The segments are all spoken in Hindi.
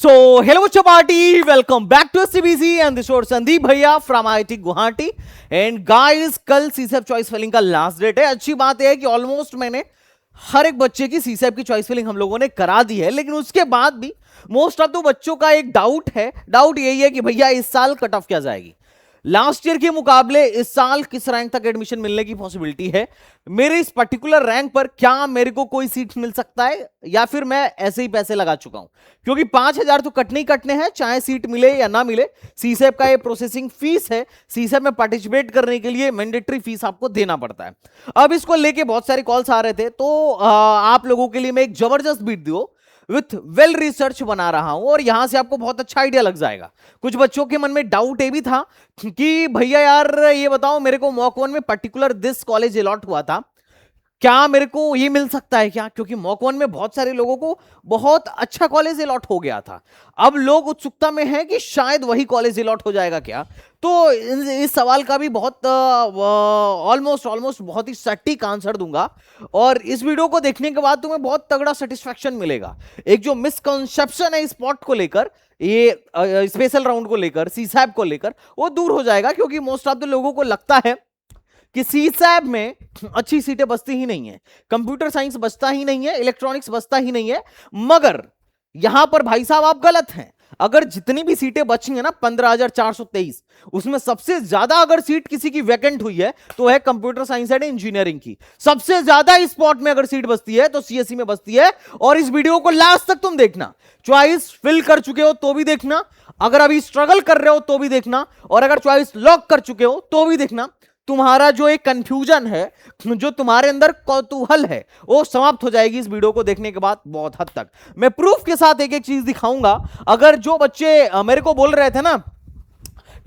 So, hello bachcho party, welcome back to SCBC and this is Sandeep भैया from IIT Guwahati and guys कल सीसेप चॉइस फिलिंग का लास्ट डेट है। अच्छी बात है कि ऑलमोस्ट मैंने हर एक बच्चे की सीसेप की चॉइस फिलिंग हम लोगों ने करा दी है, लेकिन उसके बाद भी मोस्ट ऑफ तो बच्चों का एक डाउट यही है कि भैया इस साल कट ऑफ क्या जाएगी, लास्ट ईयर के मुकाबले इस साल किस रैंक तक एडमिशन मिलने की पॉसिबिलिटी है, मेरे इस पर्टिकुलर रैंक पर क्या मेरे को कोई सीट मिल सकता है या फिर मैं ऐसे ही पैसे लगा चुका हूं, क्योंकि 5,000 तो कटने ही कटने हैं चाहे सीट मिले या ना मिले। सीसेप का ये प्रोसेसिंग फीस है, सीसेप में पार्टिसिपेट करने के लिए मैंडेटरी फीस आपको देना पड़ता है। अब इसको लेके बहुत सारे कॉल्स आ रहे थे, तो आप लोगों के लिए मैं एक जबरदस्त वीडियो विथ वेल रिसर्च बना रहा हूं और यहां से आपको बहुत अच्छा आइडिया लग जाएगा। कुछ बच्चों के मन में डाउट ये भी था कि भैया यार ये बताओ, मेरे को मॉक 1 में पर्टिकुलर दिस कॉलेज अलॉट हुआ था, क्या मेरे को ये मिल सकता है क्या? क्योंकि मॉक 1 में बहुत सारे लोगों को बहुत अच्छा कॉलेज अलॉट हो गया था। अब लोग उत्सुकता में हैं कि शायद वही कॉलेज अलॉट हो जाएगा क्या। तो इस सवाल का भी बहुत ऑलमोस्ट बहुत ही सटीक आंसर दूंगा और इस वीडियो को देखने के बाद तुम्हें बहुत तगड़ा सेटिस्फैक्शन मिलेगा। एक जो मिसकंसेप्शन है स्पॉट को लेकर, ये स्पेशल राउंड को लेकर, सीसैप को लेकर, वो दूर हो जाएगा, क्योंकि मोस्ट ऑफ द लोगों को लगता है कि सीसैप में अच्छी सीटें बचती ही नहीं है, कंप्यूटर साइंस बचता ही नहीं है, इलेक्ट्रॉनिक्स बचता ही नहीं है। मगर यहां पर भाई साहब आप गलत हैं। अगर जितनी भी सीटें बची हैं ना 15,423, उसमें सबसे ज्यादा अगर सीट किसी की वैकेंट हुई है तो है कंप्यूटर साइंस एंड इंजीनियरिंग की। सबसे ज्यादा स्पॉट में अगर सीट बचती है तो सीएससी में बचती है। और इस वीडियो को लास्ट तक तुम देखना, चॉइस फिल कर चुके हो तो भी देखना, अगर अभी स्ट्रगल कर रहे हो तो भी देखना, और अगर चॉइस लॉक कर चुके हो तो भी देखना। तुम्हारा जो एक कंफ्यूजन है, जो तुम्हारे अंदर कौतूहल है, वो समाप्त हो जाएगी इस वीडियो को देखने के बाद बहुत हद तक। मैं प्रूफ के साथ एक एक चीज दिखाऊंगा। अगर जो बच्चे मेरे को बोल रहे थे ना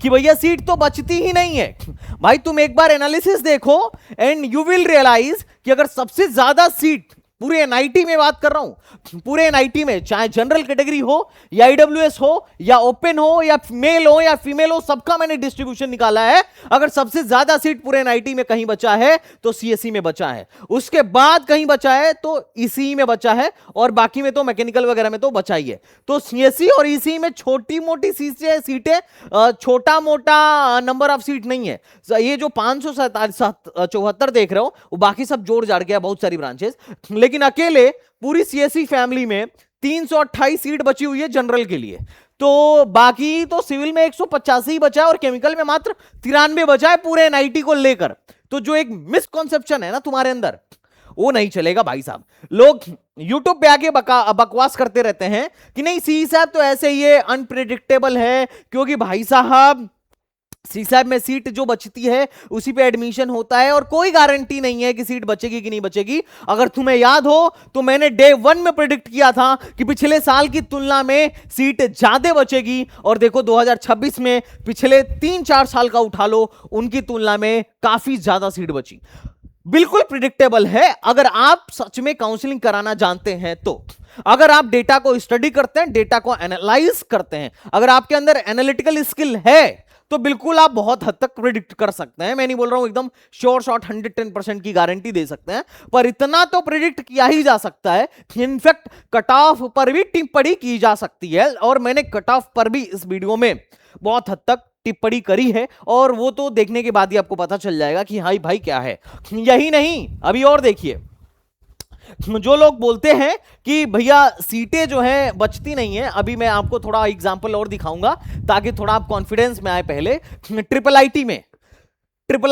कि भैया सीट तो बचती ही नहीं है, भाई तुम एक बार एनालिसिस देखो एंड यू विल रियलाइज कि अगर सबसे ज्यादा सीट पूरे एनआईटी में बात कर रहा हूं, पूरे एनआईटी में चाहे जनरल कैटेगरी हो या ईडब्ल्यूएस हो या ओपन हो या मेल हो या फीमेल हो, सबका मैंने डिस्ट्रीब्यूशन निकाला है। अगर सबसे ज्यादा सीट पूरे एनआईटी में कहीं बचा है तो सीएससी में बचा है, उसके बाद कहीं बचा है तो ईसीई में बचा है, और बाकी में तो मैकेनिकल वगैरह में तो बचा ही है। तो सीएससी और ईसीई में छोटी मोटी सीटें, छोटा मोटा नंबर ऑफ सीट नहीं है। ये जो 574 देख रहे हो वो बाकी सब जोड़ जाड़ गया, बहुत सारी ब्रांचेस, लेकिन अकेले पूरी सीएससी फैमिली में 328 सीट बची हुई है जनरल के लिए। तो बाकी तो सिविल में 185 ही बचा है और केमिकल में मात्र 93 बचा है पूरे एनआईटी को लेकर। तो जो एक मिसकॉन्सेप्शन है ना तुम्हारे अंदर, वो नहीं चलेगा भाई साहब। लोग यूट्यूब पे आके बकवास करते रहते हैं कि नहीं सीसैप तो ऐसे ही है, अनप्रेडिक्टेबल है, क्योंकि भाई साहब सीसैप में सीट जो बचती है उसी पे एडमिशन होता है और कोई गारंटी नहीं है कि सीट बचेगी कि नहीं बचेगी। अगर तुम्हें याद हो तो मैंने डे 1 में प्रेडिक्ट किया था कि पिछले साल की तुलना में सीट ज्यादा बचेगी, और देखो 2026 में पिछले 3-4 साल का उठा लो, उनकी तुलना में काफी ज्यादा सीट बची। बिल्कुल प्रिडिक्टेबल है अगर आप सच में काउंसलिंग कराना जानते हैं तो। अगर आप डेटा को स्टडी करते हैं, डेटा को एनालाइज करते हैं, अगर आपके अंदर एनालिटिकल स्किल है, तो बिल्कुल आप बहुत हद तक प्रिडिक्ट कर सकते हैं। मैं नहीं बोल रहा हूं एकदम श्योर शॉट 110% की गारंटी दे सकते हैं, पर इतना तो प्रिडिक्ट किया ही जा सकता है। इनफैक्ट कट ऑफ पर भी टिप्पणी की जा सकती है, और मैंने कट ऑफ पर भी इस वीडियो में बहुत हद तक टिप्पणी करी है, और वो तो देखने के बाद ही आपको पता चल जाएगा कि हाई भाई क्या है। यही नहीं, अभी और देखिए, जो लोग बोलते हैं कि भैया सीटें जो हैं बचती नहीं है, अभी मैं आपको थोड़ा एग्जांपल और दिखाऊंगा ताकि थोड़ा आप कॉन्फिडेंस में आए। पहले ट्रिपल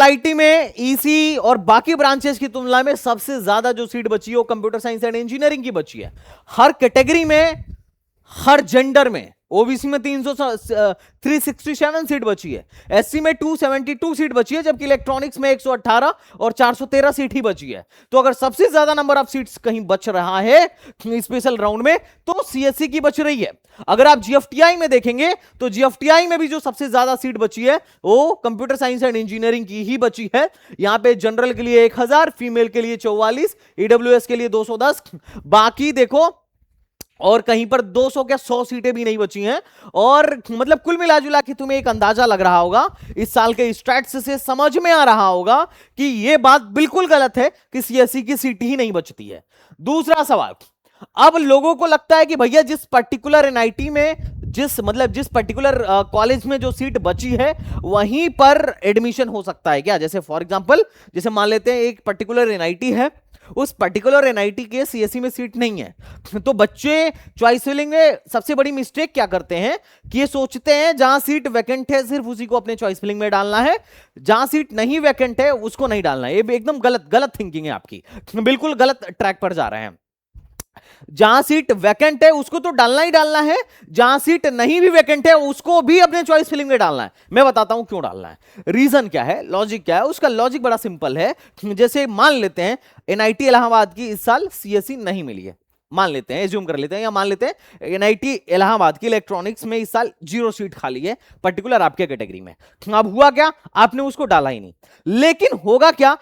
आईटी में ईसी और बाकी ब्रांचेस की तुलना में सबसे ज्यादा जो सीट बची है वो कंप्यूटर साइंस एंड इंजीनियरिंग की बची है। हर कैटेगरी में, हर जेंडर में, ओबीसी में 367 सीट बची है, एससी में 272 सीट बची है, जबकि इलेक्ट्रॉनिक्स में 118 और 413 सीट ही बची है। तो अगर सबसे ज्यादा नंबर ऑफ सीट्स कहीं बच रहा है स्पेशल राउंड में तो सीएससी की बच रही है। अगर आप जीएफटीआई में देखेंगे तो जीएफटीआई में भी जो सबसे ज्यादा सीट बची है वो कंप्यूटर साइंस एंड इंजीनियरिंग की ही बची है। यहां पे जनरल के लिए 1000, फीमेल के लिए 44, ईडब्ल्यूएस के लिए 210, बाकी देखो और कहीं पर 200 क्या 100 सीटें भी नहीं बची हैं। और मतलब कुल मिलाजुला के तुम्हें एक अंदाजा लग रहा होगा, इस साल के स्टैट्स से समझ में आ रहा होगा कि यह बात बिल्कुल गलत है कि सीएससी की सीट ही नहीं बचती है। दूसरा सवाल, अब लोगों को लगता है कि भैया जिस पर्टिकुलर एनआईटी में जिस पर्टिकुलर कॉलेज में जो सीट बची है वहीं पर एडमिशन हो सकता है क्या। जैसे फॉर एग्जांपल, जैसे मान लेते हैं एक पर्टिकुलर एनआईटी है, उस पर्टिकुलर एनआईटी के सीएससी में सीट नहीं है, तो बच्चे चॉइस फिलिंग में सबसे बड़ी मिस्टेक क्या करते हैं कि ये सोचते हैं जहां सीट वैकेंट है सिर्फ उसी को अपने चॉइस फिलिंग में डालना है, जहां सीट नहीं वैकेंट है उसको नहीं डालना है। ये एकदम गलत गलत थिंकिंग है आपकी, बिल्कुल गलत ट्रैक पर जा रहे हैं। जहां सीट वैकेंट है उसको तो डालना ही डालना है, जहां सीट नहीं भी वैकेंट है उसको भी अपने चॉइस फिलिंग में डालना है। मैं बताता हूं क्यों डालना है, रीजन क्या है, लॉजिक क्या है। उसका लॉजिक बड़ा सिंपल है। जैसे मान लेते हैं एनआईटी इलाहाबाद की इस साल सीएससी नहीं मिली है, मान लेते हैं, एज्यूम कर लेते हैं, या मान लेते हैं एनआईटी इलाहाबाद की इलेक्ट्रॉनिक्स में इस साल 0 सीट खाली है पर्टिकुलर आपके कैटेगरी में। अब हुआ क्या, आपने उसको डाला ही नहीं, लेकिन होगा क्या,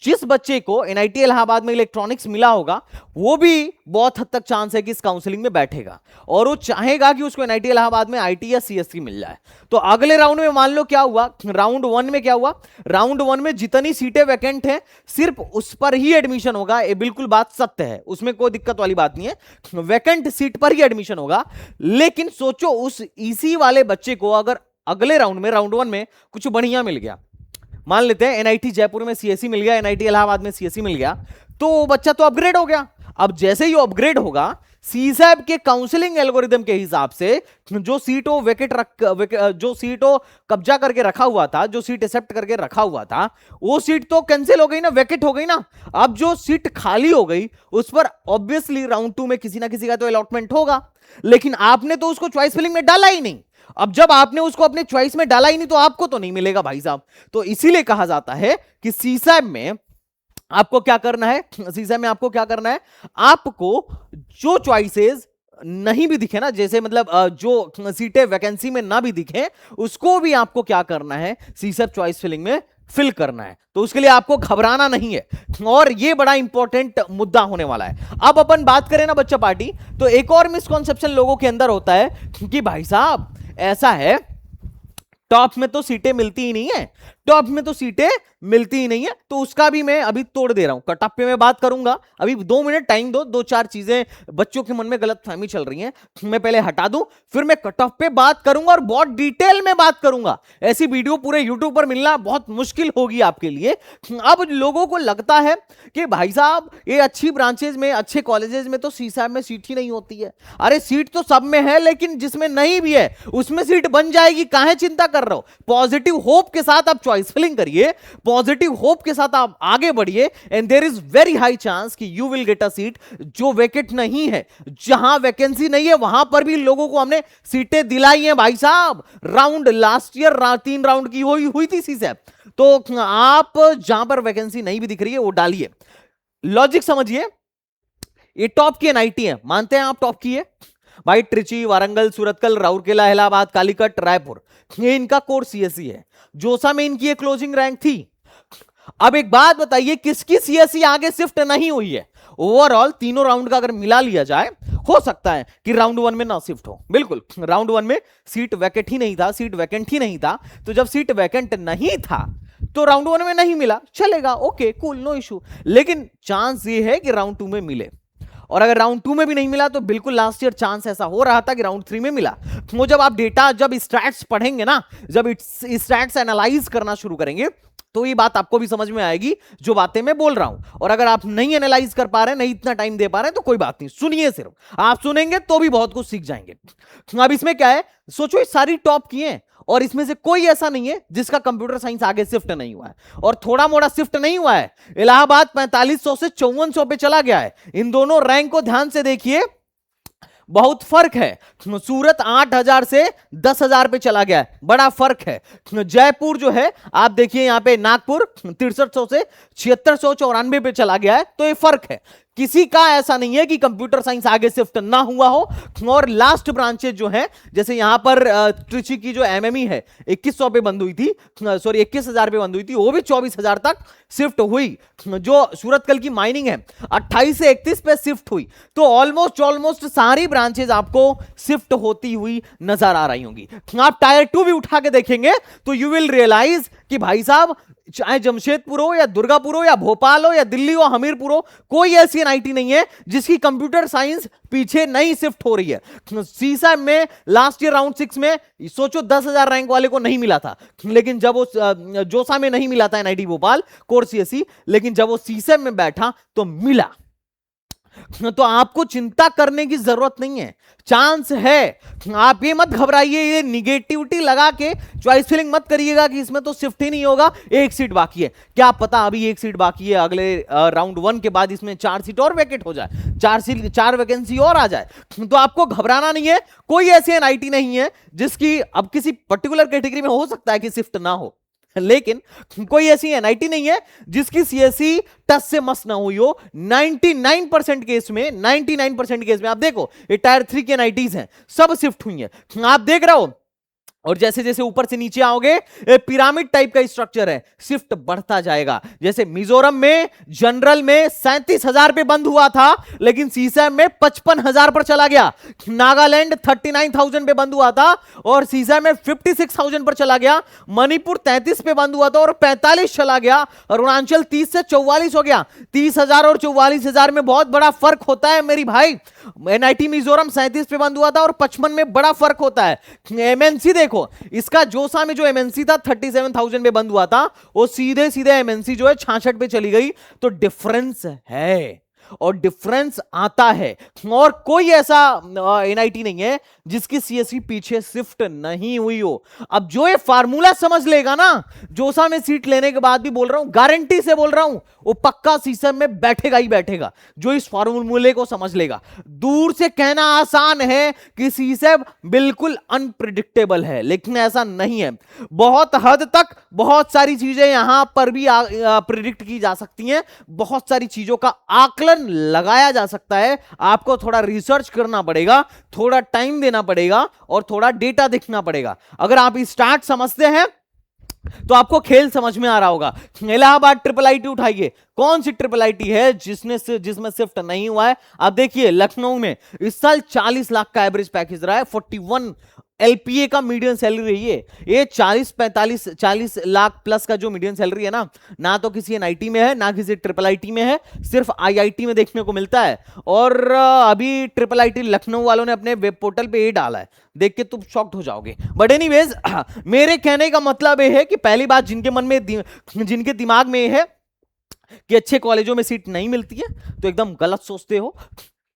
जिस बच्चे को एनआईटी इलाहाबाद में इलेक्ट्रॉनिक्स मिला होगा वो भी बहुत हद तक चांस है कि इस काउंसलिंग में बैठेगा और वो चाहेगा कि उसको एनआईटी इलाहाबाद में आईटी या सीएससी मिल जाए। तो अगले राउंड में मान लो क्या हुआ, राउंड 1 में क्या हुआ, राउंड 1 में जितनी सीटें वैकेंट हैं सिर्फ उस पर ही एडमिशन होगा। ये बिल्कुल बात सत्य है, उसमें कोई दिक्कत वाली बात नहीं है, वैकेंट सीट पर ही एडमिशन होगा। लेकिन सोचो उस इसी वाले बच्चे को अगर अगले राउंड में, राउंड 1 में कुछ बढ़िया मिल गया, मान लेते हैं एनआईटी जयपुर में सीएससी मिल गया, एनआईटी इलाहाबाद में सीएससी मिल गया, तो वो बच्चा तो अपग्रेड हो गया। अब जैसे ही अपग्रेड होगा सीसैब के काउंसलिंग एल्गोरिदम के हिसाब से जो सीटों कब्जा करके रखा हुआ था, जो सीट एक्सेप्ट करके रखा हुआ था, वो सीट तो कैंसिल हो गई ना, वैकेट हो गई ना। अब जो सीट खाली हो गई उस पर ऑब्वियसली राउंड 2 में किसी ना किसी का तो अलॉटमेंट होगा, लेकिन आपने तो उसको चॉइस फिलिंग में डाला ही नहीं। अब जब आपने उसको अपने चॉइस में डाला ही नहीं तो आपको तो नहीं मिलेगा भाई साहब। तो इसीलिए कहा जाता है कि सीसैब में आपको क्या करना है, सीसैब में आपको क्या करना है, आपको जो चॉइसेस नहीं भी दिखे ना, जैसे मतलब जो सीटें वैकेंसी में ना भी दिखे उसको भी आपको क्या करना है, सीसैब चॉइस फिलिंग में फिल करना है। तो उसके लिए आपको घबराना नहीं है और ये बड़ा इंपॉर्टेंट मुद्दा होने वाला है। अब अपन बात करें ना बच्चा पार्टी, तो एक और मिसकॉन्सेप्शन लोगों के अंदर होता है कि भाई साहब ऐसा है टॉप में तो सीटें मिलती ही नहीं है, टॉप में तो सीटें मिलती ही नहीं है, तो उसका भी मैं अभी तोड़ दे रहा हूं। कट ऑफ पे मैं बात करूंगा, अभी 2 मिनट टाइम दो, 2-4 चीजें बच्चों के मन में गलत फहमी चल रही हैं मैं पहले हटा दूं, फिर मैं कट ऑफ पे बात करूंगा और बहुत डिटेल में बात करूंगा। ऐसी वीडियो पूरे यूट्यूब पर मिलना बहुत मुश्किल होगी आपके लिए। अब लोगों को लगता है कि भाई साहब ये अच्छी ब्रांचेज में, अच्छे कॉलेजेस में तो सीसैब में सीट ही नहीं होती है। अरे सीट तो सब में है, लेकिन जिसमें नहीं भी है उसमें सीट बन जाएगी, काहे चिंता कर रहे हो। पॉजिटिव होप के साथ आप चॉइस फिलिंग करिए, पॉजिटिव होप के साथ आप आगे बढ़िए, and there is very high chance कि you will get a seat जो वैकेंट नहीं है। जहां वैकेंसी नहीं है वहां पर भी लोगों को हमने सीटें दिलाई हैं भाई साहब। राउंड लास्ट ईयर 3 राउंड की हुई थी सीसैब, तो आप जहां पर वैकेंसी नहीं भी दिख रही है वो डालिए। लॉजिक समझिए, ये टॉप की एनआईटी है, मानते हैं आप टॉप की है भाई, ट्रिची, वारंगल, सूरतकल, राउरकेला, इलाहाबाद, कालीकट, रायपुर, ये इनका कोर सीएससी है। जोसा में इनकी एक क्लोजिंग रैंक थी। अब एक बात बताइए, किसकी सीएससी आगे शिफ्ट नहीं हुई है? ओवरऑल तीनों राउंड का अगर मिला लिया जाए, हो सकता है कि राउंड 1 में ना शिफ्ट हो। बिल्कुल, राउंड 1 में सीट वैकेंट ही नहीं था, सीट वैकेंट ही नहीं था, तो जब सीट वैकेंट नहीं था तो राउंड 1 में नहीं मिला, चलेगा, ओके कूल, नो इशू। लेकिन चांस ये है कि राउंड 2 में मिले, और अगर राउंड 2 में भी नहीं मिला तो बिल्कुल लास्ट ईयर चांस ऐसा हो रहा था कि राउंड 3 में मिला। वो जब आप डेटा, जब स्टैट्स पढ़ेंगे ना, जब स्टैट्स एनालाइज करना शुरू करेंगे तो ये बात आपको भी समझ में आएगी जो बातें मैं बोल रहा हूं। और अगर आप नहीं एनालाइज कर पा रहे, नहीं इतना टाइम दे पा रहे, तो कोई बात नहीं, सुनिए, सिर्फ आप सुनेंगे तो भी बहुत कुछ सीख जाएंगे। अब इसमें क्या है, सोचो ये सारी टॉप की हैं और इसमें से कोई ऐसा नहीं है जिसका कंप्यूटर साइंस आगे शिफ्ट नहीं हुआ है, और थोड़ा मोड़ा शिफ्ट नहीं हुआ है। इलाहाबाद 4500 से 5400 पे चला गया है। इन दोनों रैंक को ध्यान से देखिए, बहुत फर्क है। सूरत 8000 से 10000 पे चला गया है, बड़ा फर्क है। जयपुर जो है आप देखिए, यहां पे नागपुर 6300 से 7694 पे चला गया है, तो ये फर्क है। किसी का ऐसा नहीं है कि कंप्यूटर साइंस आगे शिफ्ट ना हुआ हो। और लास्ट ब्रांचेज जो है, जैसे यहां पर ट्रिची की जो एमएमई है 2100 पे बंद हुई थी, सॉरी 21000 पे बंद हुई थी, वो भी 24000 तक शिफ्ट हुई। जो सूरतकल की माइनिंग है 28 से 31 पे शिफ्ट हुई। तो ऑलमोस्ट सारी ब्रांचेज आपको शिफ्ट होती हुई नजर आ रही होंगी। आप टायर 2 भी उठा के देखेंगे तो यू विल रियलाइज कि भाई साहब चाहे जमशेदपुर हो या दुर्गापुर हो या भोपाल हो या दिल्ली हो हमीरपुर हो, कोई ऐसी एनआईटी नहीं है जिसकी कंप्यूटर साइंस पीछे नहीं शिफ्ट हो रही है। सीसा में लास्ट ईयर राउंड 6 में सोचो 10,000 रैंक वाले को नहीं मिला था, लेकिन जब वो जोसा में नहीं मिला था एनआईटी भोपाल कोर सीएससी, लेकिन जब वो सीसा में बैठा तो मिला। तो आपको चिंता करने की जरूरत नहीं है, चांस है। आप ये मत घबराइए, ये निगेटिविटी लगा के चॉइस फिलिंग मत करिएगा कि इसमें तो शिफ्ट ही नहीं होगा, एक सीट बाकी है। क्या पता अभी एक सीट बाकी है, अगले राउंड 1 के बाद इसमें 4 सीट और वैकेंट हो जाए, 4 वैकेंसी और आ जाए। तो आपको घबराना नहीं है, कोई ऐसी एनआईटी नहीं है जिसकी अब किसी पर्टिकुलर कैटेगरी में हो सकता है कि शिफ्ट ना हो, लेकिन कोई ऐसी एनआईटी नहीं है जिसकी सीएससी टस से मस ना हुई हो। 99% केस में, 99% केस में आप देखो ये टायर 3 की एनआईटीज हैं, सब शिफ्ट हुई हैं। आप देख रहे हो, और जैसे जैसे ऊपर से नीचे आओगे पिरामिड टाइप का स्ट्रक्चर है, शिफ्ट बढ़ता जाएगा। जैसे मिजोरम में जनरल में 37,000 पे बंद हुआ था, लेकिन सीसैम में 55,000 पर चला गया। नागालैंड 39,000 पे बंद हुआ था और सीसैम में 56,000 पर चला गया। मणिपुर 33 पे बंद हुआ था और 45 चला गया। अरुणाचल 30 से 44 हो गया। 30,000 और 44,000 में बहुत बड़ा फर्क होता है मेरी भाई। एनआईटी मिजोरम 37 पे बंद हुआ था और 55 में बड़ा फर्क होता है। एमएनसी देखो, इसका जोसा में जो एमएनसी था 37,000 में बंद हुआ था, वो सीधे सीधे एमएनसी जो है 66 पे चली गई। तो डिफरेंस है और डिफरेंस आता है, और कोई ऐसा एनआईटी नहीं है जिसकी सीएससी पीछे शिफ्ट नहीं हुई हो। अब जो ये फार्मूला समझ लेगा ना, जोसा में सीट लेने के बाद भी बोल रहा हूं, गारंटी से बोल रहा हूं, वो पक्का सीसम में बैठेगा ही बैठेगा, जो इस फार्मूले को समझ लेगा। दूर से कहना आसान है कि सीसम बिल्कुल अनप्रिडिक्टेबल है, लेकिन ऐसा नहीं है। बहुत हद तक बहुत सारी चीजें यहां पर भी प्रिडिक्ट की जा सकती हैं, बहुत सारी चीजों का आकलन लगाया जा सकता है। आपको थोड़ा रिसर्च करना पड़ेगा, थोड़ा टाइम देना पड़ेगा और थोड़ा डेटा देखना पड़ेगा। अगर आप स्टार्ट समझते हैं तो आपको खेल समझ में आ रहा होगा। इलाहाबाद ट्रिपल आईटी उठाइए, कौन सी ट्रिपल आईटी है जिसमें शिफ्ट नहीं हुआ है? आप देखिए लखनऊ में इस साल 40 लाख का एवरेज पैकेज रहा है, 41 एलपीए का मीडियम सैलरी रही है। ये 40 लाख प्लस का जो मीडियम सैलरी है ना, ना तो किसी एनआईटी में है ना किसी ट्रिपल आईटी में है, सिर्फ आईआईटी में देखने को मिलता है। और अभी ट्रिपल आईटी लखनऊ वालों ने अपने वेब पोर्टल पे ये डाला है, देख के तुम शॉक्ड हो जाओगे। बट एनीवेज, मेरे कहने का मतलब ये है कि पहली बात जिनके मन में जिनके दिमाग में है कि अच्छे कॉलेजों में सीट नहीं मिलती है, तो एकदम गलत सोचते हो।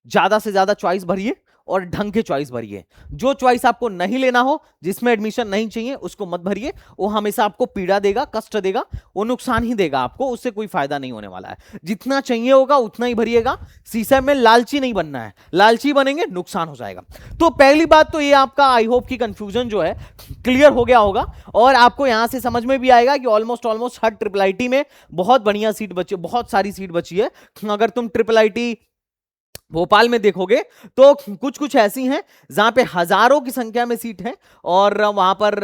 ज्यादा से ज्यादा चॉइस भरिए और ढंग के चॉइस भरिए। जो चॉइस आपको नहीं लेना हो, जिसमें एडमिशन नहीं चाहिए, उसको मत भरिए। वो हमेशा आपको पीड़ा देगा, कष्ट देगा, वो नुकसान ही देगा आपको, उससे कोई फायदा नहीं होने वाला है। जितना चाहिए होगा उतना ही भरिएगा। सीसम में लालची नहीं बनना है, लालची बनेंगे नुकसान हो जाएगा। तो पहली बात तो ये आपका आई होप की कंफ्यूजन जो है क्लियर हो गया होगा, और आपको यहां से समझ में भी आएगा कि ऑलमोस्ट हर ट्रिपल आईटी में बहुत बढ़िया सीट बची, बहुत सारी सीट बची है। अगर तुम ट्रिपल आईटी भोपाल में देखोगे तो कुछ कुछ ऐसी हैं जहां पे हजारों की संख्या में सीट है, और वहां पर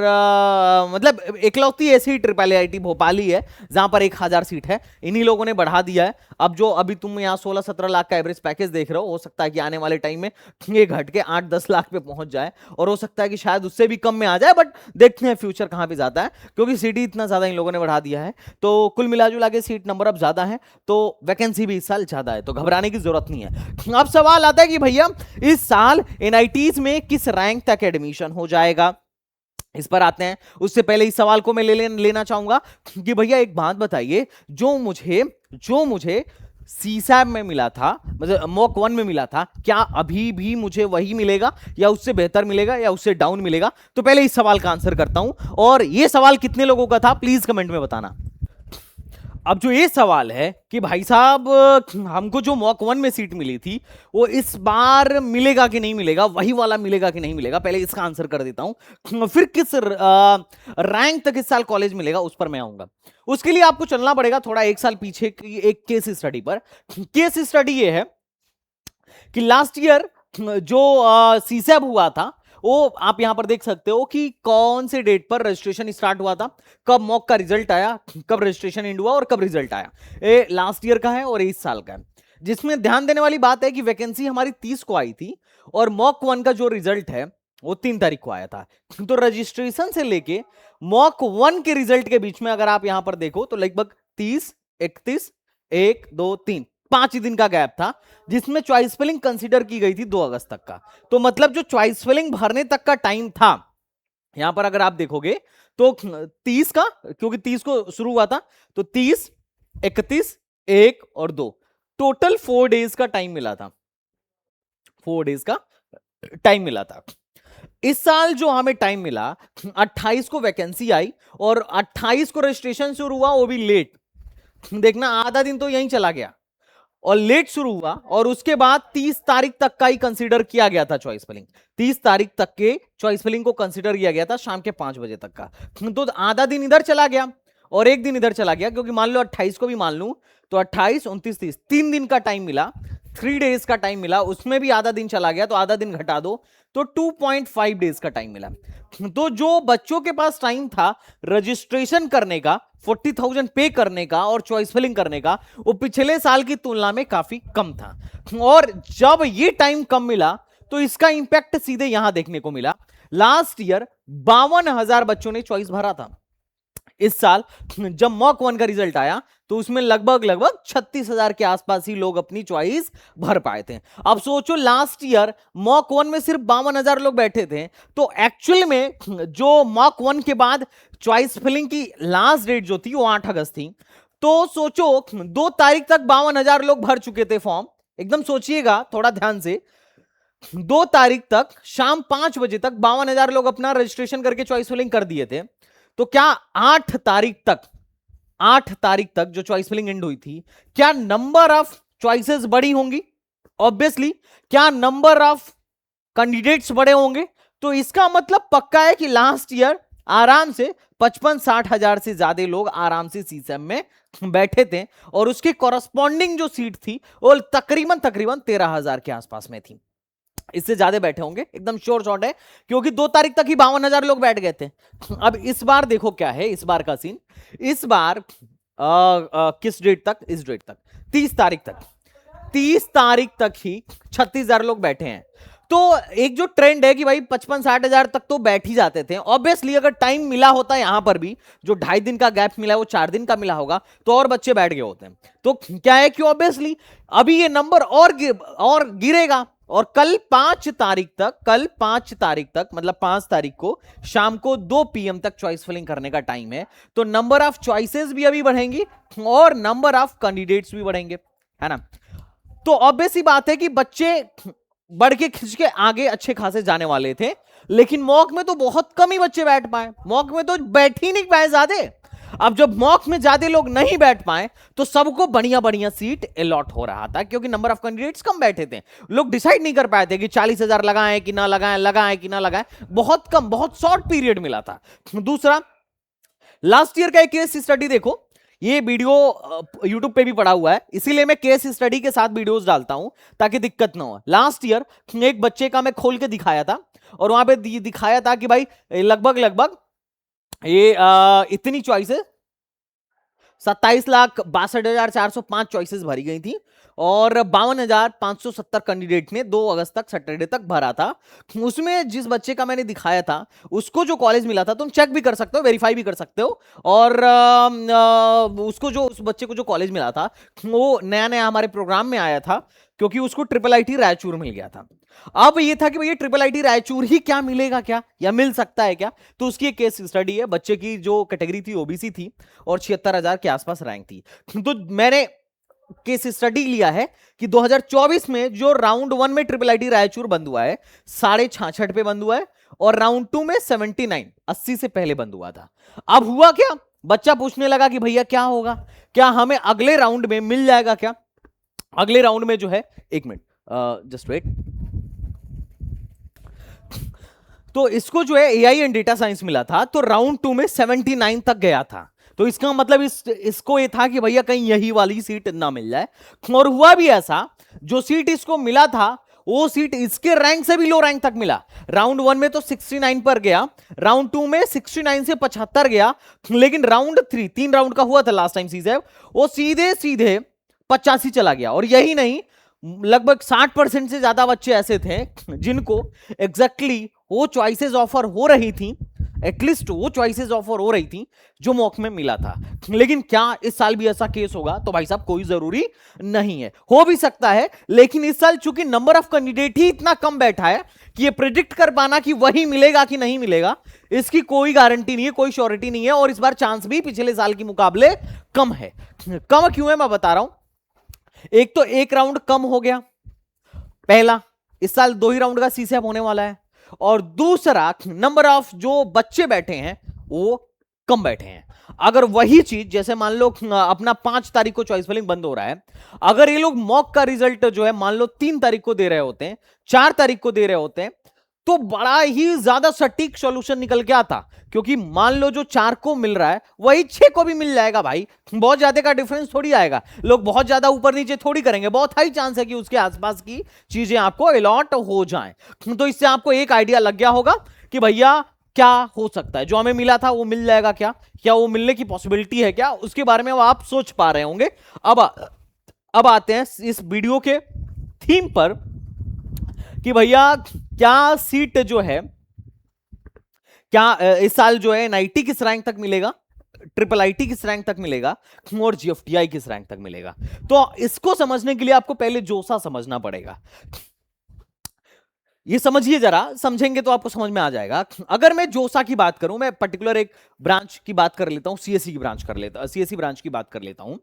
मतलब इकलौती ऐसी ट्रिपल आईटी भोपाल ही है जहां पर 1000 सीट है। इन्हीं लोगों ने बढ़ा दिया है। अब जो अभी तुम यहाँ 16-17 लाख का एवरेज पैकेज देख रहे हो सकता है कि आने वाले टाइम में ये घट के 8-10 लाख पे पहुंच जाए, और हो सकता है कि शायद उससे भी कम में आ जाए। बट देखते हैं फ्यूचर कहां पे जाता है, क्योंकि सीट इतना ज्यादा इन लोगों ने बढ़ा दिया है। तो कुल मिलाजुला के सीट नंबर अब ज्यादा है, तो वैकेंसी भी इस साल ज्यादा है, तो घबराने की जरूरत नहीं है। अब सवाल आता है कि भैया इस साल एनआईटीज में किस रैंक तक एडमिशन हो जाएगा, इस पर आते हैं। उससे पहले इस सवाल को मैं लेना चाहूंगा कि भैया एक बात बताइए, जो मुझे सीसैब में मिला था, मतलब मॉक 1 में मिला था, क्या अभी भी मुझे वही मिलेगा या उससे बेहतर मिलेगा या उससे डाउन मिलेगा? तो पहले इस सवाल का आंसर करता हूं, और यह सवाल कितने लोगों का था प्लीज कमेंट में बताना। अब जो ये सवाल है कि भाई साहब हमको जो मॉक 1 में सीट मिली थी वो इस बार मिलेगा कि नहीं मिलेगा, वही वाला मिलेगा कि नहीं मिलेगा, पहले इसका आंसर कर देता हूं। फिर किस रैंक तक इस साल कॉलेज मिलेगा उस पर मैं आऊंगा। उसके लिए आपको चलना पड़ेगा थोड़ा एक साल पीछे की एक केस स्टडी पर। केस स्टडी ये है कि लास्ट ईयर जो सीसैब हुआ था, वो आप यहां पर देख सकते हो कि कौन से डेट पर रजिस्ट्रेशन स्टार्ट हुआ था, कब मॉक का रिजल्ट आया, कब रजिस्ट्रेशन एंड हुआ और कब रिजल्ट आया। ये लास्ट ईयर का है और इस साल का है। जिसमें ध्यान देने वाली बात है कि वैकेंसी हमारी 30 को आई थी, और मॉक 1 का जो रिजल्ट है वो 3 तारीख को आया था। तो रजिस्ट्रेशन से लेके मॉक 1 के रिजल्ट के बीच में अगर आप यहां पर देखो तो लगभग 30, 31, 1, 2, 3, 5 दिन का गैप था, जिसमें चॉइस फिलिंग कंसीडर की गई थी 2 अगस्त तक का। तो मतलब जो चॉइस फिलिंग भरने तक का टाइम था, यहां पर अगर आप देखोगे तो 30 का, क्योंकि 30 को शुरू हुआ था, तो 30, 31, 1 और 2, टोटल 4 डेज का टाइम मिला था। 4 डेज का टाइम मिला था। इस साल जो हमें टाइम मिला, 28 को वैकेंसी आई और 28 को रजिस्ट्रेशन शुरू हुआ, वो भी लेट। देखना आधा दिन तो यहीं चला गया और लेट शुरू हुआ, और उसके बाद 30 तारीख तक का ही कंसीडर किया गया था चॉइस फिलिंग। 30 तारीख तक के चॉइस फिलिंग को कंसीडर किया गया था शाम के 5 बजे तक का। तो आधा दिन इधर चला गया और एक दिन इधर चला गया, क्योंकि मान लो 28 को भी मान लूं तो 28, 29, 30, 3 दिन का टाइम मिला, 3 डेज का टाइम मिला, उसमें भी आधा दिन चला गया, तो आधा दिन घटा दो तो 2.5 डेज का टाइम मिला। तो जो बच्चों के पास टाइम था रजिस्ट्रेशन करने का, 40,000 पे करने का और चॉइस फिलिंग करने का, वो पिछले साल की तुलना में काफी कम था। और जब ये टाइम कम मिला तो इसका इंपैक्ट सीधे यहां देखने को मिला। लास्ट ईयर 52,000 बच्चों ने चॉइस भरा था। इस साल जब मॉक 1 का रिजल्ट आया तो उसमें लगभग 36,000 के आसपास ही लोग अपनी चॉइस भर पाए थे। अब सोचो लास्ट ईयर मॉक 1 में सिर्फ 52,000 लोग बैठे थे, तो एक्चुअल में जो मॉक 1 के बाद चॉइस फिलिंग की लास्ट डेट जो थी वो 8 अगस्त थी। तो सोचो 2 तारीख तक 52,000 लोग भर चुके थे फॉर्म। एकदम सोचिएगा थोड़ा ध्यान से, 2 तारीख तक शाम 5 बजे तक 52,000 लोग अपना रजिस्ट्रेशन करके चॉइस फिलिंग कर दिए थे। तो क्या 8 तारीख तक, 8 तारीख तक जो चॉइस फिलिंग एंड हुई थी, क्या नंबर ऑफ चॉइसेस बड़ी होंगी? ऑब्वियसली। क्या नंबर ऑफ कैंडिडेट्स बड़े होंगे? तो इसका मतलब पक्का है कि लास्ट ईयर आराम से 55-60 हजार से ज्यादा लोग आराम से सीसेम में बैठे थे, और उसके कॉरस्पॉन्डिंग जो सीट थी वो तकरीबन 13,000 के आसपास में थी। इससे ज्यादा बैठे होंगे, एकदम श्योर शॉट है, क्योंकि 2 तारीख तक ही 52,000 लोग बैठ गए थे। अब इस बार देखो क्या है इस बार का सीन। इस बार किस डेट तक? इस डेट तक 30 तारीख तक, 30 तारीख तक ही 36,000 लोग बैठे हैं। तो एक जो ट्रेंड है कि भाई 55-60 हजार तक तो बैठ ही जाते थे। ऑब्वियसली अगर टाइम मिला होता यहां पर भी, जो 2.5 दिन का गैप मिला है वो 4 दिन का मिला होगा, तो और बच्चे बैठ गए होते हैं। तो क्या है कि ऑब्वियसली अभी ये नंबर और गिरेगा, और कल 5 तारीख तक, कल 5 तारीख तक मतलब 5 तारीख को शाम को 2 PM तक चॉइस फिलिंग करने का टाइम है। तो नंबर ऑफ चॉइसेस भी अभी बढ़ेंगी और नंबर ऑफ कैंडिडेट्स भी बढ़ेंगे, है ना। तो ऑब्वियस ही बात है कि बच्चे बढ़ के खिंच के आगे अच्छे खासे जाने वाले थे, लेकिन मॉक में तो बहुत कम ही बच्चे बैठ पाए। मॉक में तो बैठ ही नहीं पाए ज्यादा। अब जब मॉक में ज्यादा लोग नहीं बैठ पाए तो सबको बढ़िया बढ़िया सीट अलॉट हो रहा था, क्योंकि नंबर ऑफ कैंडिडेट्स कम बैठे थे। लोग डिसाइड नहीं कर पाए थे कि 40,000 लगाएं कि ना लगाएं, लगाएं कि ना लगाएं। बहुत कम, बहुत शॉर्ट पीरियड मिला था। दूसरा, लास्ट ईयर का एक केस स्टडी देखो, ये वीडियो YouTube पे भी पड़ा हुआ है, इसीलिए मैं केस स्टडी के साथ वीडियोस डालता हूं ताकि दिक्कत ना हो। लास्ट ईयर एक बच्चे का मैं खोल के दिखाया था, और वहां पे दिखाया था कि भाई लगभग लगभग ये इतनी चॉइसेस 27,62,405 चॉइसेस भरी गई थी, और 52,570 कैंडिडेट ने 2 अगस्त तक, सैटरडे तक भरा था। उसमें जिस बच्चे का मैंने दिखाया था उसको जो कॉलेज मिला था, तुम चेक भी कर सकते हो, वेरीफाई भी कर सकते हो, और उसको जो, उस बच्चे को जो कॉलेज मिला था वो नया नया हमारे प्रोग्राम में आया था, क्योंकि उसको IIIT रायचूर मिल गया था। अब ये था कि भैया IIIT रायचूर ही क्या मिलेगा क्या, या मिल सकता है क्या? तो उसकी एक केस स्टडी है। बच्चे की जो कैटेगरी थी ओबीसी थी और 76,000 के आसपास रैंक थी। तो मैंने केस स्टडी लिया है कि 2024 में जो राउंड 1 में IIIT रायचूर बंद हुआ है 66.5 पे बंद हुआ है, और राउंड 2 में 79, 80 से पहले बंद हुआ था। अब हुआ क्या, बच्चा पूछने लगा कि भैया क्या होगा, क्या हमें अगले राउंड में मिल जाएगा क्या? अगले राउंड में जो है, एक मिनट जस्ट वेट, तो इसको जो है एआई एंड डेटा साइंस मिला था, तो राउंड 2 में 79 तक गया था। तो इसका मतलब इसको ये था कि भैया कहीं यही वाली सीट ना मिल जाए, और हुआ भी ऐसा। जो सीट इसको मिला था वो सीट इसके रैंक से भी लो रैंक तक मिला। राउंड 1 में तो 69 पर गया, राउंड 2 में 69 से 75 गया, लेकिन राउंड 3, 3 राउंड का हुआ था लास्ट टाइम सीजन, वो सीधे सीधे 85 चला गया। और यही नहीं, लगभग 60% से ज्यादा बच्चे ऐसे थे जिनको एग्जैक्टली वो चॉइसेस ऑफर हो रही थी, एटलीस्ट वो चॉइसेस ऑफर हो रही थी जो मॉक में मिला था। लेकिन क्या इस साल भी ऐसा केस होगा? तो भाई साहब कोई जरूरी नहीं है, हो भी सकता है, लेकिन इस साल चूंकि नंबर ऑफ कैंडिडेट ही इतना कम बैठा है कि ये प्रिडिक्ट कर पाना कि वही मिलेगा कि नहीं मिलेगा, इसकी कोई गारंटी नहीं है, कोई श्योरिटी नहीं है। और इस बार चांस भी पिछले साल के मुकाबले कम है। कम क्यों है मैं बता रहा हूं। एक तो एक राउंड कम हो गया, पहला, इस साल 2 ही राउंड का सीसेप होने वाला है, और दूसरा नंबर ऑफ जो बच्चे बैठे हैं वो कम बैठे हैं। अगर वही चीज जैसे मान लो अपना 5 तारीख को चॉइस फिलिंग बंद हो रहा है, अगर ये लोग मॉक का रिजल्ट जो है मान लो 3 तारीख को दे रहे होते हैं, 4 तारीख को दे रहे होते हैं, तो बड़ा ही ज्यादा सटीक सॉल्यूशन निकल के आता, क्योंकि मान लो जो 4 को मिल रहा है वही 6 को भी मिल जाएगा भाई, बहुत ज्यादा का डिफरेंस थोड़ी आएगा, लोग बहुत ज्यादा ऊपर नीचे थोड़ी करेंगे, बहुत हाई चांस है कि उसके आसपास की चीजें आपको अलॉट हो जाएं। तो इससे आपको एक आइडिया लग गया होगा कि भैया क्या हो सकता है, जो हमें मिला था वो मिल जाएगा क्या, क्या वो मिलने की पॉसिबिलिटी है क्या, उसके बारे में आप सोच पा रहे होंगे। अब आते हैं इस वीडियो के थीम पर कि भैया क्या सीट जो है, क्या इस साल जो है एनआईटी किस रैंक तक मिलेगा, ट्रिपल आईटी किस रैंक तक मिलेगा, और जीएफटीआई किस रैंक तक मिलेगा। तो इसको समझने के लिए आपको पहले जोसा समझना पड़ेगा। ये समझिए जरा, समझेंगे तो आपको समझ में आ जाएगा। अगर मैं जोसा की बात करूं, मैं पर्टिकुलर एक ब्रांच की बात कर लेता हूं, सीएससी की ब्रांच कर लेता, सीएससी ब्रांच की बात कर लेता हूं।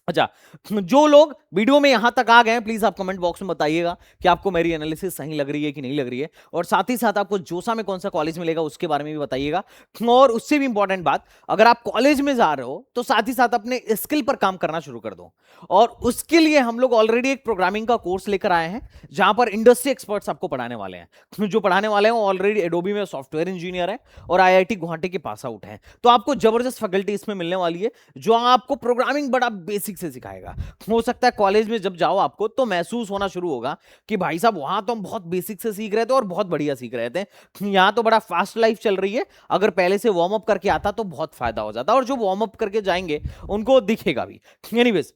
अच्छा, जो लोग वीडियो में यहां तक आ गए प्लीज आप कमेंट बॉक्स में बताइएगा कि आपको मेरी एनालिसिस सही लग रही है कि नहीं लग रही है, और साथ ही साथ आपको जोसा में कौन सा कॉलेज मिलेगा उसके बारे में भी बताइएगा। और उससे भी इंपॉर्टेंट बात, अगर आप कॉलेज में जा रहे हो तो साथ ही साथ अपने स्किल पर काम करना शुरू कर दो, और उसके लिए हम लोग ऑलरेडी एक प्रोग्रामिंग का कोर्स लेकर आए हैं जहां पर इंडस्ट्री एक्सपर्ट्स आपको पढ़ाने वाले हैं। जो पढ़ाने वाले हैं वो ऑलरेडी एडोबी में सॉफ्टवेयर इंजीनियर है और आईआईटी गुवाहाटी के पास आउट है। तो आपको जबरदस्त फैकल्टी इसमें मिलने वाली है जो आपको प्रोग्रामिंग बड़ा बेसिक से सिखाएगा। हो सकता है कॉलेज में जब जाओ आपको तो महसूस होना शुरू होगा कि भाई साहब वहां तो हम बहुत बेसिक से सीख रहे थे और बहुत बढ़िया सीख रहे थे, यहां तो बड़ा फास्ट लाइफ चल रही है, अगर पहले से वार्म अप करके आता तो बहुत फायदा हो जाता, और जो वार्म अप करके जाएंगे उनको दिखेगा भी। एनीवेज,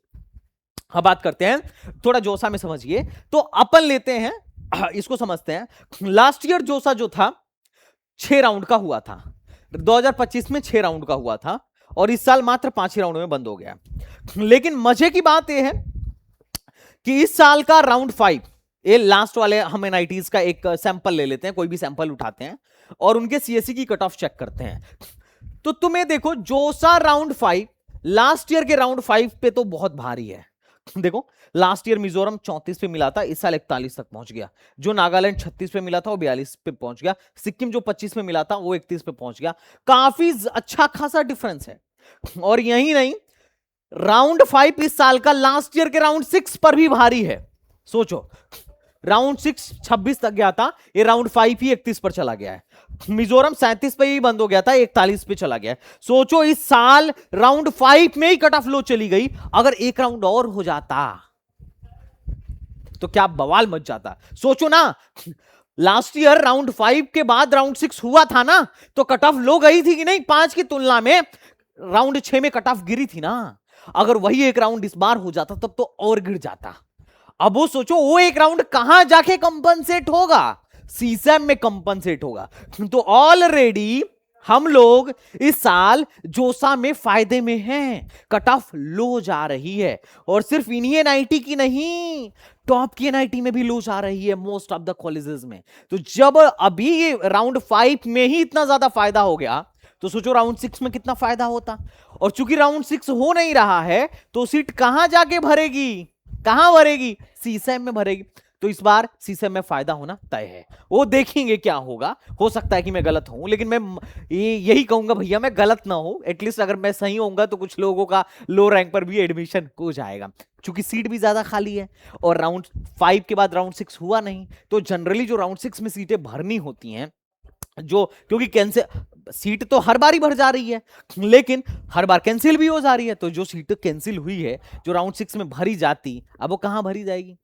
अब बात करते हैं, थोड़ा जोसा में समझिए। तो अपन लेते हैं, इसको समझते हैं। लास्ट ईयर जोसा जो था 6 राउंड का हुआ था, 2025 में 6 राउंड का हुआ था, और इस साल मात्र 5 ही राउंड में बंद हो गया। लेकिन मजे की बात यह है कि इस साल का राउंड 5, ये लास्ट वाले हम एनआईटीज का एक सैंपल ले लेते हैं, कोई भी सैंपल उठाते हैं और उनके सीएससी की कट ऑफ चेक करते हैं। तो तुम्हें देखो जोसा राउंड 5 लास्ट ईयर के राउंड 5 पे तो बहुत भारी है। देखो लास्ट ईयर मिजोरम 34 पे मिला था, इस साल 41 तक पहुंच गया। जो नागालैंड 36 पे मिला था वो 42 पे पहुंच गया। सिक्किम जो 25 पे मिला था वो 31 पे पहुंच गया। काफी अच्छा खासा डिफरेंस है। और यही नहीं, राउंड 5 इस साल का लास्ट ईयर के राउंड 6 पर भी भारी है। सोचो, राउंड 6 26 तक गया था, ये राउंड 5 ही 31 पर चला गया है। मिजोरम 37 पे ही बंद हो गया था, 41 पे चला गया है। सोचो इस साल राउंड 5 में ही कट ऑफ लो चली गई, अगर एक राउंड और हो जाता तो क्या बवाल मच जाता। सोचो ना, लास्ट ईयर राउंड 5 के बाद राउंड 6 हुआ था ना, तो कट ऑफ लो गई थी कि नहीं, 5 की तुलना में राउंड 6 में कट ऑफ गिरी थी ना। अगर वही एक राउंड इस बार हो जाता तब तो और गिर जाता। अब वो सोचो वो एक राउंड कहां जाके कंपनसेट होगा, सीसैम में कंपनसेट होगा। तो ऑलरेडी हम लोग इस साल जोसा में फायदे में हैं, कट ऑफ लो जा रही है, और सिर्फ इन्हीं एनआईटी की नहीं, टॉप की एनआईटी में भी लो जा रही है, मोस्ट ऑफ द कॉलेजेस में। तो जब अभी राउंड 5 में ही इतना ज्यादा फायदा हो गया, तो सोचो राउंड 6 में कितना फायदा होता। और चूंकि राउंड 6 हो नहीं रहा है तो सीट कहां जाके भरेगी, कहां भरेगी, सीसैम में भरेगी। तो इस बार सीसैम में फायदा होना तय है, वो देखेंगे क्या होगा। हो सकता है कि मैं गलत हूं, लेकिन मैं यही कहूंगा भैया मैं गलत ना हूं, एटलीस्ट अगर मैं सही होऊंगा तो कुछ लोगों का लो रैंक पर भी एडमिशन हो जाएगा, क्योंकि सीट भी ज्यादा खाली है और राउंड 5 के बाद राउंड 6 हुआ नहीं। तो जनरली जो राउंड 6 में सीटें भरनी होती हैं, जो क्योंकि कैंसिल सीट तो हर बार ही भर जा रही है, लेकिन हर बार कैंसिल भी हो जा रही है, तो जो सीट कैंसिल हुई है जो राउंड 6 में भरी जाती, अब वो कहां भरी जाएगी,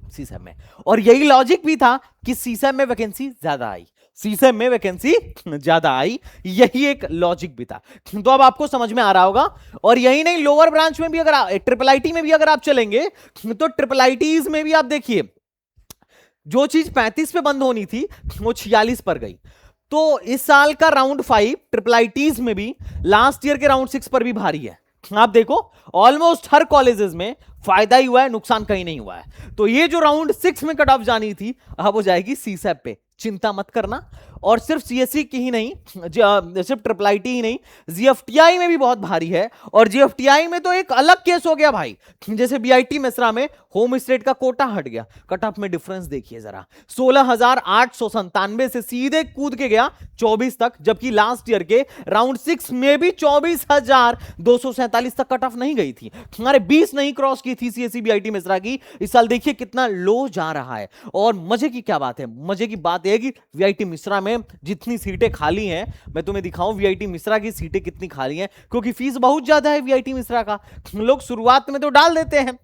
सीसैम में। और यही लॉजिक भी था कि सीसैम में वैकेंसी ज्यादा आई। सीसेम में वैकेंसी ज्यादा आई, यही एक लॉजिक भी था। तो अब आपको समझ में आ रहा होगा। और यही नहीं, लोअर ब्रांच में भी अगर ट्रिपल आईटी में भी अगर आप चलेंगे तो ट्रिपल आईटीज में भी आप देखिए, जो चीज 35 पे बंद होनी थी वो 46 पर गई। तो इस साल का राउंड 5 ट्रिपल आईटीज में भी लास्ट ईयर के राउंड 6 पर भी भारी है। आप देखो ऑलमोस्ट हर कॉलेजेस में फायदा ही हुआ है, नुकसान कहीं नहीं हुआ है। तो ये जो राउंड 6 में कट ऑफ जानी थी अब हो जाएगी सीसैप पे, चिंता मत करना। और सिर्फ सीएससी की ही नहीं, सिर्फ ट्रिपल आईटी ही नहीं, जीएफटीआई में भी बहुत भारी है। और जीएफटीआई में तो एक अलग केस हो गया भाई, जैसे बीआईटी मेसरा में होम स्टेट का कोटा हट गया, कट ऑफ में डिफरेंस देखिए जरा, 16,897 से सीधे कूद के गया 24 तक, जबकि लास्ट ईयर के राउंड 6 में भी 24,247 तक कट ऑफ नहीं गई थी, हमारे 20 नहीं क्रॉस की थी सीएससी बीआईटी मेसरा की। इस साल देखिए कितना लो जा रहा है। और मजे की क्या बात है, मजे की बात यह है कि वीआईटी मिश्रा में जितनी सीटें खाली हैं, मैं तुम्हें दिखाऊं वीआईटी मिश्रा की सीटें कितनी खाली हैं, क्योंकि फीस बहुत ज्यादा है वीआईटी मिश्रा का। लोग शुरुआत में तो डाल देते हैं,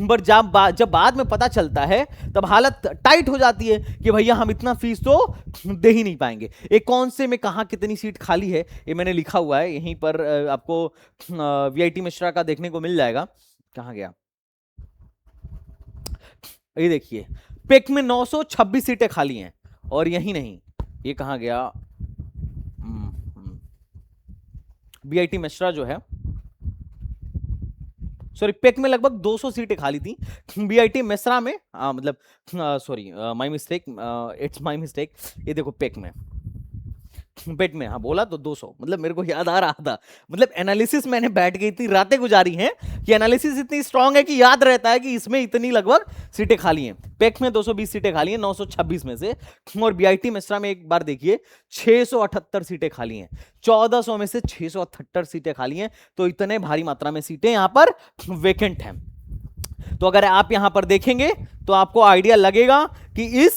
पर जब बाद में पता चलता है तब हालत टाइट हो जाती है कि भैया हम इतना फीस तो दे ही नहीं पाएंगे। एक कौन से में कहां कितनी सीट खाली है ये मैंने लिखा हुआ है, यहीं पर आपको वीआईटी मिश्रा का देखने को मिल जाएगा। कहां गया, ये देखिए पेक में 926 सीटें खाली हैं। और यही नहीं, ये कहां गया, बीआईटी मिश्रा जो है, सॉरी पेक में लगभग 200 सीटें खाली थी, बीआईटी मिश्रा में मतलब sorry my mistake, it's my mistake. ये देखो पेक में में हाँ बोला तो 200, मतलब मेरे को याद आ रहा था, मतलब एनालिसिस मैंने बैठ गई थी, रातें गुजारी हैं कि एनालिसिस इतनी स्ट्रांग है कि याद रहता है कि इसमें इतनी लगभग सीटें खाली हैं। पेक में 220 सीटें खाली हैं 926 में से, और बीआईटी मिश्रा में एक बार देखिए 678 सीटें खाली हैं, 1400 में से 678 सीटें खाली हैं। तो इतने भारी मात्रा में सीटें यहां पर वेकेंट हैं। तो अगर आप यहां पर देखेंगे तो आपको आइडिया लगेगा कि इस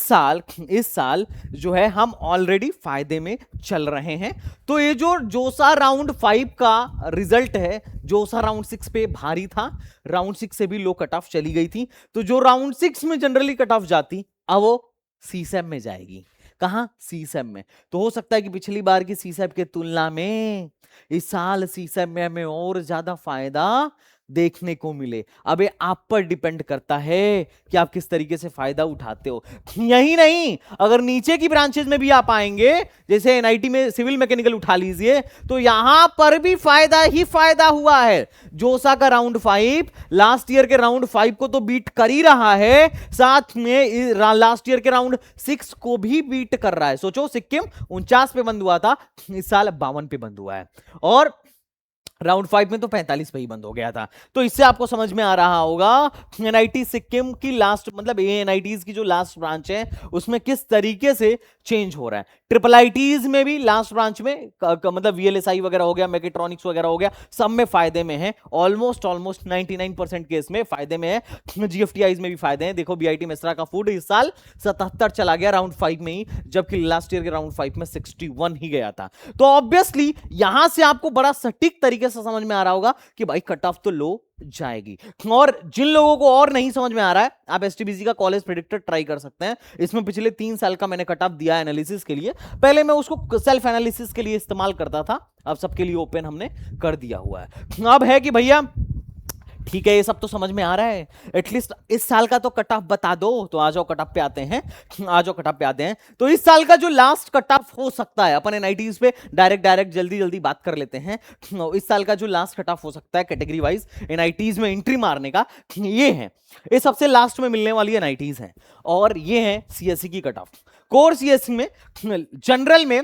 साल जो है हम ऑलरेडी फायदे में चल रहे हैं। तो ये जो जोसा राउंड 5 का रिजल्ट है, जोसा राउंड 6 पे भारी था, राउंड 6 से भी लो कट ऑफ चली गई थी, तो जो राउंड 6 में जनरली कट ऑफ जाती अब वो सीसैप में जाएगी। कहां, सीसैप में। तो हो सकता है कि पिछली बार की सीसैप के तुलना में इस साल सीसैप में हमें और ज्यादा फायदा देखने को मिले। अब ये आप पर डिपेंड करता है कि आप किस तरीके से फायदा उठाते हो। यही नहीं, अगर नीचे की ब्रांचेस में भी आप आएंगे, जैसे एनआईटी में सिविल मैकेनिकल उठा लीजिए, तो यहां पर भी फायदा ही फायदा हुआ है। जोसा का राउंड 5 लास्ट ईयर के राउंड 5 को तो बीट कर ही रहा है, साथ में लास्ट ईयर के राउंड 6 को भी बीट कर रहा है। सोचो, सिक्किम 49 पे बंद हुआ था, इस साल 52 पे बंद हुआ है, और राउंड 5 में तो 45 पे ही बंद हो गया था। तो इससे आपको समझ में आ रहा होगा एनआईटी सिक्किम की लास्ट, मतलब एएनआईटीज की जो लास्ट ब्रांच है उसमें किस तरीके से चेंज हो रहा है। ट्रिपल आईटीज में भी लास्ट ब्रांच में मतलब वीएलएसआई वगैरह हो गया, मैकेट्रॉनिक्स वगैरह हो गया, सब में फायदे में है, ऑलमोस्ट 99% केस में फायदे में है। जीएफटीआईज में भी फायदे हैं। देखो बीआईटी मिश्रा का फूड इस साल 77 चला गया राउंड 5 में ही, जबकि लास्ट ईयर के राउंड 5 में 61 ही गया था। तो ऑब्वियसली यहां से आपको बड़ा सटीक तरीके से समझ में आ रहा होगा कि भाई कट ऑफ तो लो जाएगी। और जिन लोगों को और नहीं समझ में आ रहा है, आप एसटीबीसी का कॉलेज प्रेडिक्टर ट्राई कर सकते हैं। इसमें पिछले 3 साल का मैंने कट ऑफ दिया एनालिसिस के लिए, पहले मैं उसको सेल्फ एनालिसिस के लिए इस्तेमाल करता था, अब सबके लिए ओपन हमने कर दिया हुआ है। अब है कि भैया ठीक है, ये सब तो समझ में आ रहा है, एटलीस्ट इस साल का तो कट ऑफ बता दो। तो आ जाओ कट ऑफ पे आते हैं, आ जाओ कट ऑफ पे आते हैं। तो इस साल का जो लास्ट कट ऑफ हो सकता है, अपन एनआईटीज पे डायरेक्ट जल्दी बात कर लेते हैं। इस साल का जो लास्ट कट ऑफ हो सकता है कैटेगरी वाइज एनआईटीज में एंट्री मारने का, ये है, ये सबसे लास्ट में मिलने वाली एनआईटीज है, और ये है सीएससी की कट ऑफ। कोर सीएससी में जनरल में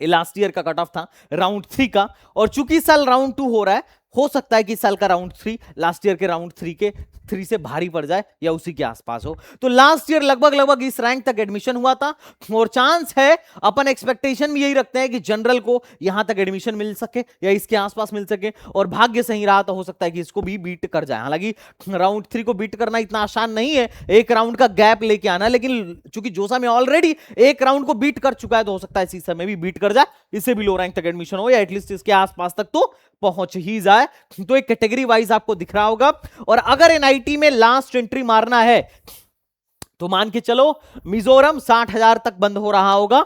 लास्ट ईयर का कट ऑफ था राउंड 3 का, और चूंकि इस साल राउंड 2 हो रहा है, हो सकता है कि इस साल का राउंड 3 लास्ट ईयर के राउंड 3 से भारी पड़ जाए या उसी के आसपास हो। तो लास्ट ईयर लगभग इस रैंक तक एडमिशन हुआ था, और चांस है, अपन एक्सपेक्टेशन भी यही रखते हैं कि जनरल को यहां तक एडमिशन मिल सके या इसके आसपास मिल सके, और भाग्य सही रहा तो हो सकता है कि इसको भी बीट कर जाए। हालांकि राउंड 3 को बीट करना इतना आसान नहीं है, एक राउंड का गैप लेके आना, लेकिन चूंकि जोसा में ऑलरेडी एक राउंड को बीट कर चुका है, तो हो सकता है इसी समय भी बीट कर जाए, इससे भी लो रैंक तक एडमिशन हो, या एटलीस्ट इसके आसपास तक तो पहुंच ही जाए। तो एक कैटेगरी वाइज आपको दिख रहा होगा। और अगर एनआईटी में लास्ट एंट्री मारना है तो मान के चलो मिजोरम 60,000 तक बंद हो रहा होगा,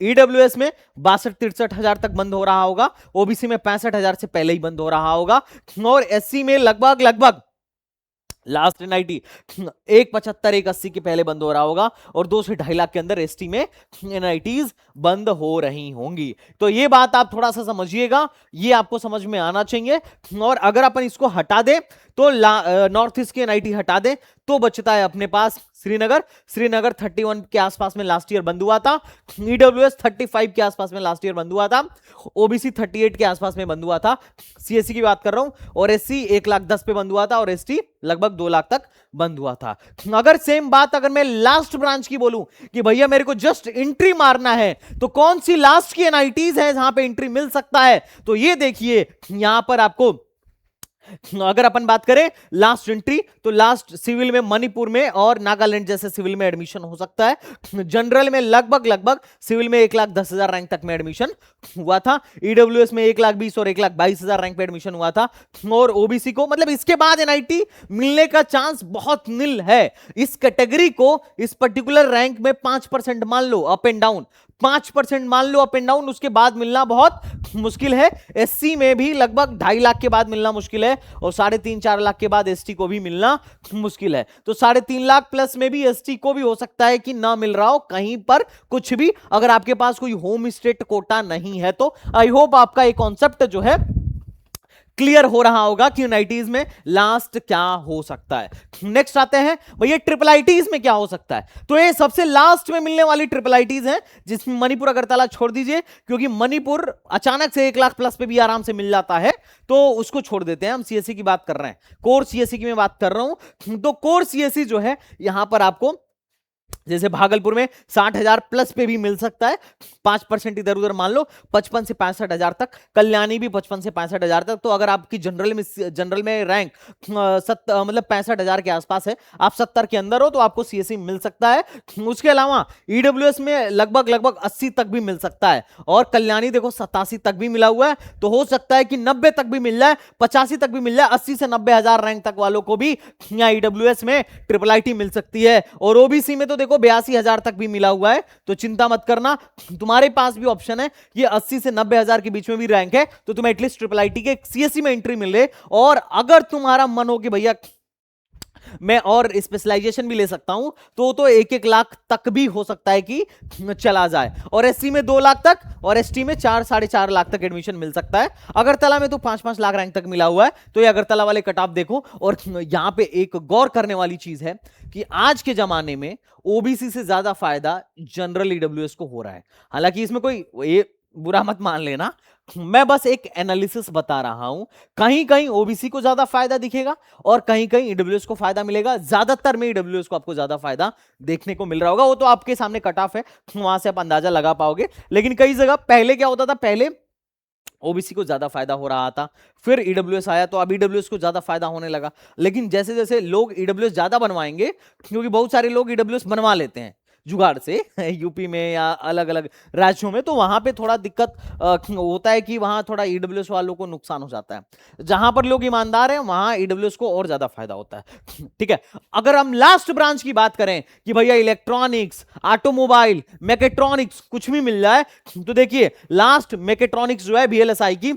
ईडब्ल्यूएस में 62-63,000 तक बंद हो रहा होगा, ओबीसी में 65,000 से पहले ही बंद हो रहा होगा, और एससी में लगभग लगभग लास्ट एनआईटी 175 180 के पहले बंद हो रहा होगा, और 2 से 2.5 लाख के अंदर एसटी में एनआईटीज बंद हो रही होंगी। तो ये बात आप थोड़ा सा समझिएगा, ये आपको समझ में आना चाहिए। और अगर अपन इसको हटा दे तो नॉर्थ ईस्ट की एनआईटी हटा दे तो बचता है अपने पास श्रीनगर। श्रीनगर 31 के आसपास में लास्ट ईयर बंद हुआ था, ईडब्ल्यूएस 35 के आसपास में लास्ट ईयर बंद हुआ था, ओबीसी 38 के आसपास में बंद हुआ था, सीएससी की बात कर रहा हूं, और एससी 1,10,000 पे बंद हुआ था, और एसटी लगभग 2 लाख तक बंद हुआ था। अगर सेम बात अगर मैं लास्ट ब्रांच की बोलूं कि भैया मेरे को जस्ट एंट्री मारना है, तो कौन सी लास्ट की एनआईटीज है जहां पे एंट्री मिल सकता है, तो ये देखिए यहां पर आपको अगर अपन बात करें लास्ट एंट्री, तो लास्ट सिविल में मणिपुर में और नागालैंड जैसे सिविल में एडमिशन हो सकता है। जनरल में लगभग लगभग सिविल में 1,10,000 रैंक तक में एडमिशन हुआ था, ईडब्ल्यूएस में 1,20,000 और 1,22,000 रैंक पे एडमिशन हुआ था, और ओबीसी को मतलब इसके बाद एनआईटी मिलने का चांस बहुत नील है। इस कैटेगरी को इस पर्टिकुलर रैंक में 5% मान लो अप एंड डाउन, 5% मान लो अप एंड डाउन, उसके बाद मिलना बहुत मुश्किल है। एससी में भी लगभग 2.5 लाख के बाद मिलना मुश्किल है, और 3.5-4 लाख के बाद एसटी को भी मिलना मुश्किल है। तो 3.5 लाख प्लस में भी एसटी को भी हो सकता है कि ना मिल रहा हो कहीं पर कुछ भी, अगर आपके पास कोई होम स्टेट कोटा नहीं है तो। आई होप आपका एक कॉन्सेप्ट जो है क्लियर हो रहा होगा कि यूनाइटीज में लास्ट क्या हो सकता है। नेक्स्ट आते हैं भैया ट्रिपल आईटीज में क्या हो सकता है। तो ये सबसे लास्ट में मिलने वाली ट्रिपल आईटीज है, जिसमें मणिपुर अगरतला छोड़ दीजिए, क्योंकि मणिपुर अचानक से 1 लाख प्लस पे भी आराम से मिल जाता है, तो उसको छोड़ देते हैं। हम सीएससी की बात कर रहे हैं, कोर सीएससी की मैं बात कर रहा हूं। तो कोर सीएससी जो है यहां पर आपको जैसे भागलपुर में 60,000 प्लस पे भी मिल सकता है, 5% इधर उधर मान लो 55 से 65,000 तक, कल्याणी भी 55 से 65,000 तक। तो अगर आपकी जनरल में रैंक मतलब 65,000 के आसपास है, आप 70 के अंदर हो, तो आपको सीएससी मिल सकता है। उसके अलावा ईडब्ल्यूएस में लगभग लगभग 80 तक भी मिल सकता है, और कल्याणी देखो 87 तक भी मिला हुआ है, तो हो सकता है कि 90 तक भी मिल जाए, 85 तक भी मिल जाए, 80 से 90,000 रैंक तक वालों को भी यहाँ ईडब्ल्यूएस में ट्रिपल आईटी मिल सकती है। और ओबीसी में तो देखो 82,000 तक भी मिला हुआ है, तो चिंता मत करना, तुम्हारे पास भी ऑप्शन है। ये 80 से 90,000 के बीच में भी रैंक है, तो तुम्हें एटलीस्ट ट्रिपल आईटी के सीएससी में एंट्री मिल रही। और अगर तुम्हारा मन हो कि भैया मैं और स्पेशलाइजेशन भी ले सकता हूं, तो 1-1 लाख तक भी हो सकता है कि चला जाए, और एससी में 2 लाख तक, और एसटी में 4-4.5 लाख तक एडमिशन मिल सकता है। अगरतला में तो 5-5 लाख रैंक तक मिला हुआ है, तो ये अगरतला वाले कट ऑफ देखो। और यहां पे एक गौर करने वाली चीज है कि आज के जमाने में ओबीसी से ज्यादा फायदा जनरल ईडब्ल्यूएस को हो रहा है। हालांकि इसमें कोई ये बुरा मत मान लेना, मैं बस एक एनालिसिस बता रहा हूं। कहीं कहीं ओबीसी को ज्यादा फायदा दिखेगा, और कहीं कहीं ईडब्ल्यूएस को फायदा मिलेगा। ज्यादातर में ईडब्ल्यूएस को आपको ज्यादा फायदा देखने को मिल रहा होगा, वो तो आपके सामने कट ऑफ है, वहां से आप अंदाजा लगा पाओगे। लेकिन कई जगह पहले क्या होता था, पहले ओबीसी को ज्यादा फायदा हो रहा था, फिर ईडब्ल्यूएस आया तो अब ईडब्ल्यूएस को ज्यादा फायदा होने लगा। लेकिन जैसे जैसे लोग ईडब्ल्यूएस ज्यादा बनवाएंगे, क्योंकि बहुत सारे लोग ईडब्ल्यूएस बनवा लेते हैं जुगाड़ से यूपी में या अलग अलग राज्यों में, तो वहां पे थोड़ा दिक्कत होता है कि वहां थोड़ा ईडब्ल्यूएस वालों को नुकसान हो जाता है। जहां पर लोग ईमानदार हैं वहां ईडब्ल्यूएस को और ज्यादा फायदा होता है। ठीक है, अगर हम लास्ट ब्रांच की बात करें कि भैया इलेक्ट्रॉनिक्स, ऑटोमोबाइल, मैकेट्रॉनिक्स कुछ भी मिल जाए, तो देखिए लास्ट मैकेट्रॉनिक्स जो है VLSI की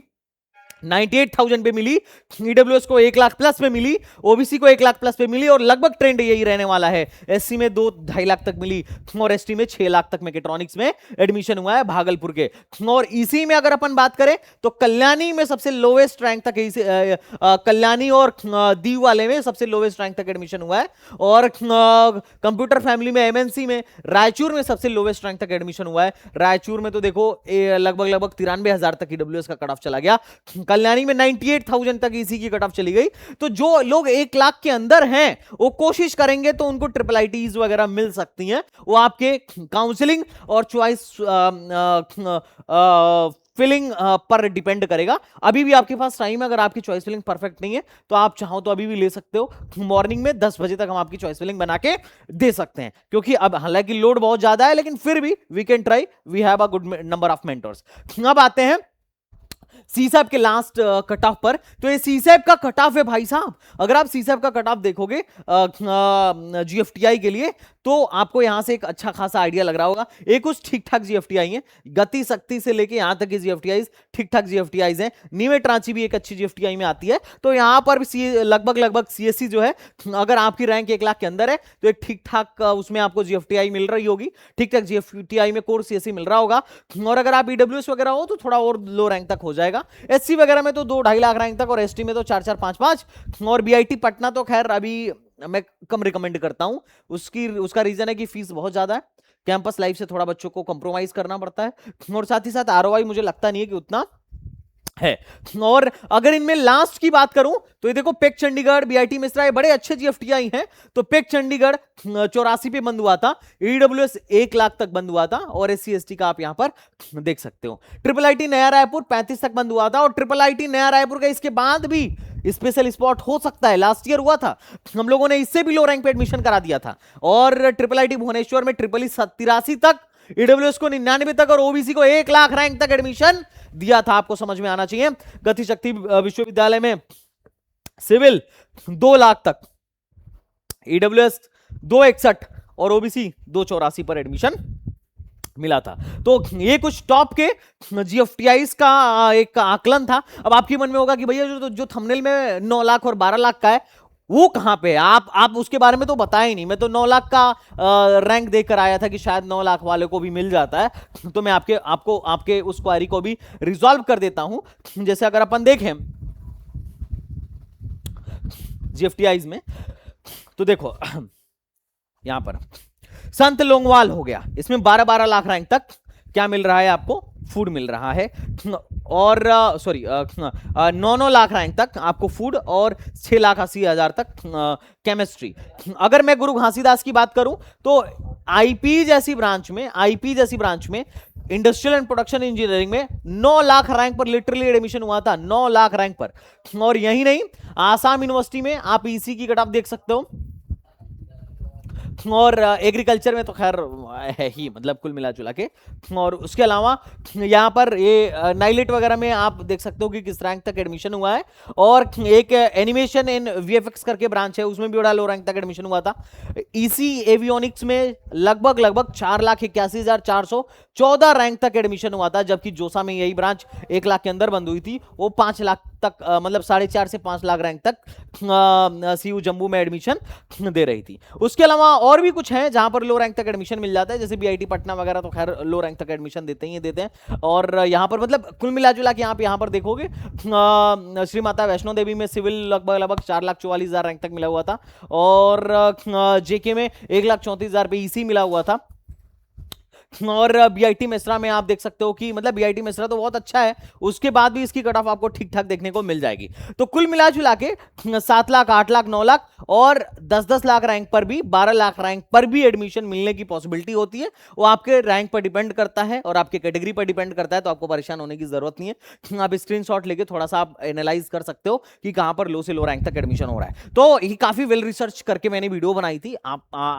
98,000 पे मिली, ईडब्ल्यूएस को 1 लाख प्लस पे मिली, ओबीसी को 1 लाख प्लस पे मिली, और लगभग ट्रेंड यही रहने वाला है। एससी में 2-2.5 लाख तक मिली, और एसटी में 6 लाख तक मैकेट्रॉनिक्स में एडमिशन हुआ है भागलपुर के। और इसी में अगर अपन बात करें तो कल्याणी में सबसे लोवेस्ट रैंक तक, कल्याणी और दीव वाले में सबसे लोवेस्ट रैंक तक एडमिशन हुआ है। और कंप्यूटर फैमिली में एमएनसी में रायचूर में सबसे लोवेस्ट रैंक तक एडमिशन हुआ है। रायचूर में तो देखो लगभग लगभग 93,000 तक ईडब्ल्यूएस का कट ऑफ चला गया। कल्याणी में 98,000 तक इसी की कट ऑफ चली गई। तो जो लोग 1 लाख के अंदर हैं वो कोशिश करेंगे तो उनको ट्रिपल आईटीज वगैरह मिल सकती हैं। वो आपके काउंसलिंग और चॉइस फिलिंग पर डिपेंड करेगा। अभी भी आपके पास टाइम है, अगर आपकी चॉइस फिलिंग परफेक्ट नहीं है तो आप चाहो तो अभी भी ले सकते हो। मॉर्निंग में 10 बजे तक हम आपकी चॉइस फिलिंग बना के दे सकते हैं, क्योंकि अब हालांकि लोड बहुत ज्यादा है, लेकिन फिर भी we can try, we have a good number of mentors. अब आते हैं सीसैप के लास्ट कट ऑफ पर। तो ये सीसैप का कट ऑफ है भाई साहब, अगर आप सीसैप का कट ऑफ देखोगे जीएफटीआई के लिए, तो आपको यहां से एक अच्छा खासा आइडिया लग रहा होगा। एक कुछ ठीक ठाक जीएफटीआई है, गति शक्ति से लेके यहां तक की जीएफटीआई ठीक ठाक जीएफटीआईज हैं। नीवे ट्रांची भी एक अच्छी जीएफटीआई में आती है। तो यहां पर लगभग सीएससी जो है, अगर आपकी रैंक 1 लाख के अंदर है तो एक ठीक ठाक उसमें आपको जीएफटीआई मिल रही होगी, ठीक ठाक जीएफटीआई में कोर सीएससी मिल रहा होगा। और अगर आप ईडब्ल्यूएस वगैरह हो तो थोड़ा और लो रैंक तक हो जाएगा। एससी वगैरह में तो 2-2.5 लाख रैंक तक, और एसटी में तो 4-4 5-5। और बीआईटी पटना तो खैर अभी मैं कम रिकमेंड करता हूं। उसका रीजन है कि फीस बहुत ज्यादा है, कैंपस लाइफ से थोड़ा बच्चों को कंप्रोमाइज करना पड़ता है, और साथ ही साथ आरओआई मुझे लगता नहीं है कि उतना है। और अगर इनमें लास्ट की बात करूं तो ये देखो, पेक चंडीगढ़, बीआईटी मिश्रा, ये बड़े अच्छे जीएफटीआई हैं। तो पेक चंडीगढ़ 84 पे बंद हुआ था, ईडब्ल्यूएस 1 लाख तक बंद हुआ था, और एससी एसटी का आप यहां पर देख सकते हो। ट्रिपल आईटी नया रायपुर 35 तक बंद हुआ था, और ट्रिपल आईटी नया रायपुर का इसके बाद भी स्पेशल स्पॉट हो सकता है, लास्ट ईयर हुआ था, हम लोगों ने इससे भी लो रैंक पे एडमिशन करा दिया था। और ट्रिपल आईटी भुवनेश्वर में 83 तक, ईडब्ल्यूएस को 99 तक, और ओबीसी को 1 लाख रैंक तक एडमिशन दिया था। आपको समझ में आना चाहिए। गति शक्ति विश्वविद्यालय में सिविल 2 लाख तक, ईडब्ल्यूएस 261 और ओबीसी 284 पर एडमिशन मिला था। तो ये कुछ टॉप के जीएफटीआईज का एक आकलन था। अब आपके मन में होगा कि भैया जो थंबनेल में 9 लाख और 12 लाख का है वो कहां पे है, आप उसके बारे में तो बताया ही नहीं। मैं तो 9 लाख का रैंक देकर आया था कि शायद 9 लाख वाले को भी मिल जाता है। तो मैं आपके उस क्वेरी को भी रिजॉल्व कर देता हूं। जैसे अगर अपन देखें जीएफटीआईज में, तो देखो यहां पर संत लोंगवाल हो गया, इसमें 12-12 लाख रैंक तक क्या मिल रहा है आपको, फूड मिल रहा है। और 9-9 लाख रैंक तक आपको फूड, और 6,80,000 तक केमिस्ट्री। अगर मैं गुरु घासीदास की बात करूं तो आईपी जैसी ब्रांच में इंडस्ट्रियल एंड प्रोडक्शन इंजीनियरिंग में 9 लाख रैंक पर लिटरली एडमिशन हुआ था, 9 लाख रैंक पर। और यही नहीं, आसाम यूनिवर्सिटी में आप ईसी की कट ऑफ देख सकते हो, और एग्रीकल्चर में तो खैर है ही, मतलब कुल मिला जुला के। और उसके अलावा यहाँ पर ये नाइलेट वगैरह में आप देख सकते हो कि किस रैंक तक एडमिशन हुआ है। और एक एनिमेशन इन वीएफएक्स करके ब्रांच है, उसमें भी बड़ा लो रैंक तक एडमिशन हुआ था। ईसी एवियोनिक्स में लगभग 4,81,414 रैंक तक एडमिशन हुआ था, जबकि जोसा में यही ब्रांच 1 लाख के अंदर बंद हुई थी, वो 5 लाख तक, मतलब 4.5 से 5 लाख रैंक तक सीयू जम्मू में एडमिशन दे रही थी। उसके अलावा और भी कुछ है जहां पर लो रैंक तक एडमिशन मिल जाता है, जैसे बीआईटी पटना वगैरह तो खैर लो रैंक तक एडमिशन देते हैं। और यहां पर मतलब कुल मिला जुला के आप यहां पर देखोगे, श्री माता वैष्णो देवी में सिविल लगभग 4,44,000 रैंक तक मिला हुआ था, और जेके में 1,34,000 पे ईसी मिला हुआ था। और बीआईटी मिश्रा में आप देख सकते हो कि मतलब बीआईटी मिश्रा तो बहुत अच्छा है, उसके बाद भी इसकी कट ऑफ आपको ठीक ठाक देखने को मिल जाएगी। तो कुल मिला जुला के 7 लाख, 8 लाख, 9 लाख और 10-10 लाख रैंक पर भी, 12 लाख रैंक पर भी एडमिशन मिलने की पॉसिबिलिटी होती है। वो आपके रैंक पर डिपेंड करता है और आपके कैटेगरी पर डिपेंड करता है, तो आपको परेशान होने की जरूरत नहीं है। आप स्क्रीनशॉट लेके थोड़ा सा आप एनालाइज कर सकते हो कि कहां पर लो से लो रैंक तक एडमिशन हो रहा है। तो ये काफी वेल रिसर्च करके मैंने वीडियो बनाई थी।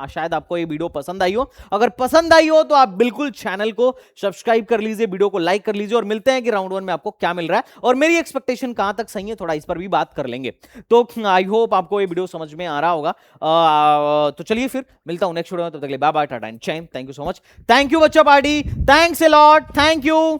शायद आपको ये वीडियो पसंद आई हो। अगर पसंद आई हो तो आप बिल्कुल चैनल को सब्सक्राइब कर लीजिए, वीडियो को लाइक कर लीजिए, और मिलते हैं कि राउंड 1 में आपको क्या मिल रहा है और मेरी एक्सपेक्टेशन कहां तक सही है, थोड़ा इस पर भी बात कर लेंगे। तो आई होप आपको ये वीडियो समझ में आ रहा होगा। तो चलिए फिर मिलता हूं नेक्स्ट वीडियो में, तब तक के लिए बाय बाय, टाटा एंड जय हिंद। Thank you so much, thank you बच्चा party, thanks a lot, thank you.